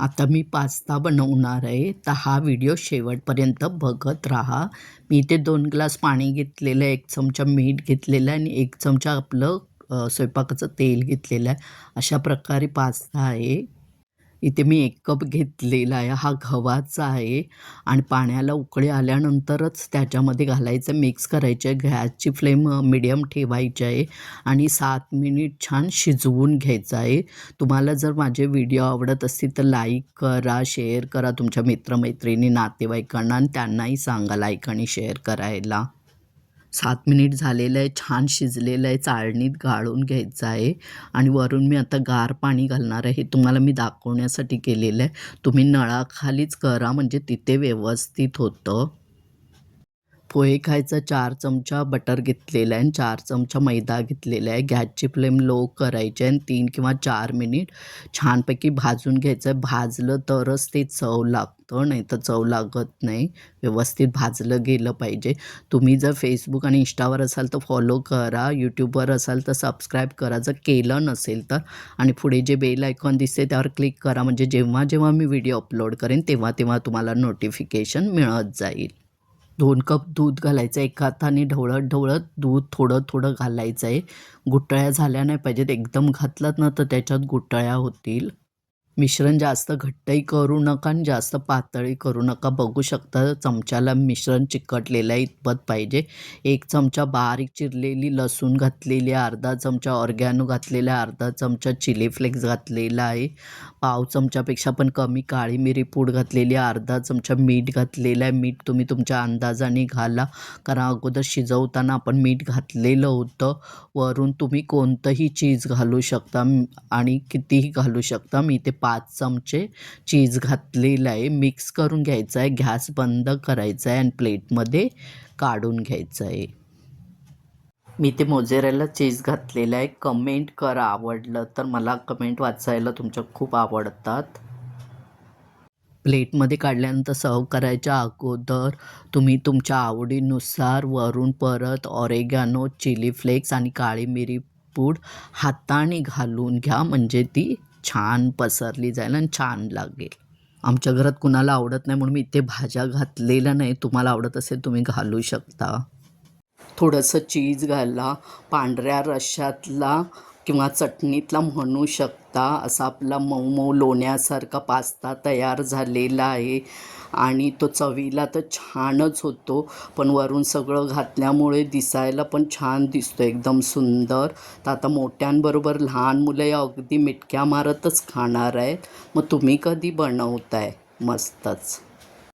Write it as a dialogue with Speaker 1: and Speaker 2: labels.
Speaker 1: आता मी पास्ता बनवणार आहे, तर हा व्हिडिओ शेवटपर्यंत बघत राहा. मी इथे 2 ग्लास पाणी घेतलेलं आहे, 1 चमचा मीठ घेतलेलं आहे आणि 1 चमचा आपलं स्वयंपाकाचं तेल घेतलेलं आहे. अशा प्रकारे पास्ता आहे. इथे मी 1 कप घेतलेला आहे. हा गव्हाचा आहे आणि पाण्याला उकळी आल्यानंतरच त्याच्यामध्ये घालायचं, मिक्स करायचं आहे. गॅसची फ्लेम मीडियम ठेवायची आहे आणि 7 मिनिट छान शिजवून घ्यायचं आहे. तुम्हाला जर माझे व्हिडिओ आवडत असतील तर लाईक करा, शेअर करा तुमच्या मित्रमैत्रिणी, नातेवाईकांना आणि त्यांनाही सांगा लाईक आणि शेअर करायला. 7 मिनिट झालेलं आहे, छान शिजलेलं आहे. चाळणीत गाळून घ्यायचं आहे आणि वरून मी आता गार पाणी घालणार आहे. हे तुम्हाला मी दाखवण्यासाठी केलेलं आहे. तुम्ही नळाखालीच करा म्हणजे तिथे व्यवस्थित होतं. पोहे खायचा 4 चमचा बटर घेतलेला आहे आणि 4 चमचा मैदा घेतलेला आहे. गॅसची फ्लेम लो करायची आहे आणि 3 किंवा 4 मिनिट छानपैकी भाजून घ्यायचं आहे. भाजलं तरच ते चव लागतं, नाहीतर चव लागत नाही. व्यवस्थित भाजलं गेलं पाहिजे. तुम्ही जर फेसबुक आणि इंस्टावर असाल तर फॉलो करा. यूट्यूबवर असाल तर सबस्क्राईब करा जर केलं नसेल तर. आणि पुढे जे बेल आयकॉन दिसते त्यावर क्लिक करा म्हणजे जेव्हा जेव्हा मी व्हिडिओ अपलोड करेन तेव्हा तेव्हा तुम्हाला नोटिफिकेशन मिळत जाईल. 2 कप दूध घालायचं आहे. एका हाताने ढवळत-ढवळत दूध थोडं-थोडं घालायचं आहे. गुठळ्या झाल्या नाही पाहिजेत. एकदम घातलात ना तर त्याच्यात गुठळ्या होतील. मिश्रण जास्त घट्टही करू नका आणि जास्त पातळही करू नका. बघू शकता चमच्याला मिश्रण चिकटलेलं आहे इतपत पाहिजे. 1 चमचा बारीक चिरलेली लसूण घातलेली आहे, अर्धा चमचा ऑर्गॅनो घातलेला आहे, अर्धा चमचा चिली फ्लेक्स घातलेला आहे, पाव चमच्यापेक्षा पण कमी काळी मिरी पूड घातलेली आहे, अर्धा चमचा मीठ घातलेलं आहे. मीठ तुम्ही तुमच्या अंदाजाने घाला, कारण अगोदर शिजवताना आपण मीठ घातलेलं होतं. वरून तुम्ही कोणतंही चीज घालू शकता आणि कितीही घालू शकता. मी इथे 5 चमचे चीज घातलेलं आहे. मिक्स करून घ्यायचं आहे. गॅस बंद करायचा आहे आणि प्लेटमध्ये काढून घ्यायचं आहे. मी ते मोझरेला चीज घातलेलं आहे. कमेंट करा आवडलं तर. मला कमेंट वाचायला तुमच्या खूप आवडतात. प्लेटमध्ये काढल्यानंतर सर्व्ह करायच्या अगोदर तुम्ही तुमच्या आवडीनुसार वरून परत ऑरेगॅनो, चिली फ्लेक्स आणि काळी मिरी पूड हाताने घालून घ्या म्हणजे ती छान पसरली जाईल आणि छान लागेल. आमच्या घरात कुणाला आवडत नाही म्हणून मी इथे भाज्या घातलेल्या नाही. तुम्हाला आवडत असेल तुम्ही घालू शकता. थोडंसं चीज घाला. पांढऱ्या रश्श्यातला किंवा चटणीतला म्हणू शकता. असा आपला मऊ मऊ लोण्यासारखा पास्ता तयार झालेला आहे आणि तो चवीला तर छानच होतो, पण वरून सगळं घातल्यामुळे दिसायला पण छान दिसतो, एकदम सुंदर. तर आता मोठ्यांबरोबर लहान मुलं या अगदी मिटक्या मारतच खाणार आहेत. मग तुम्ही कधी बनवताय? मस्तच.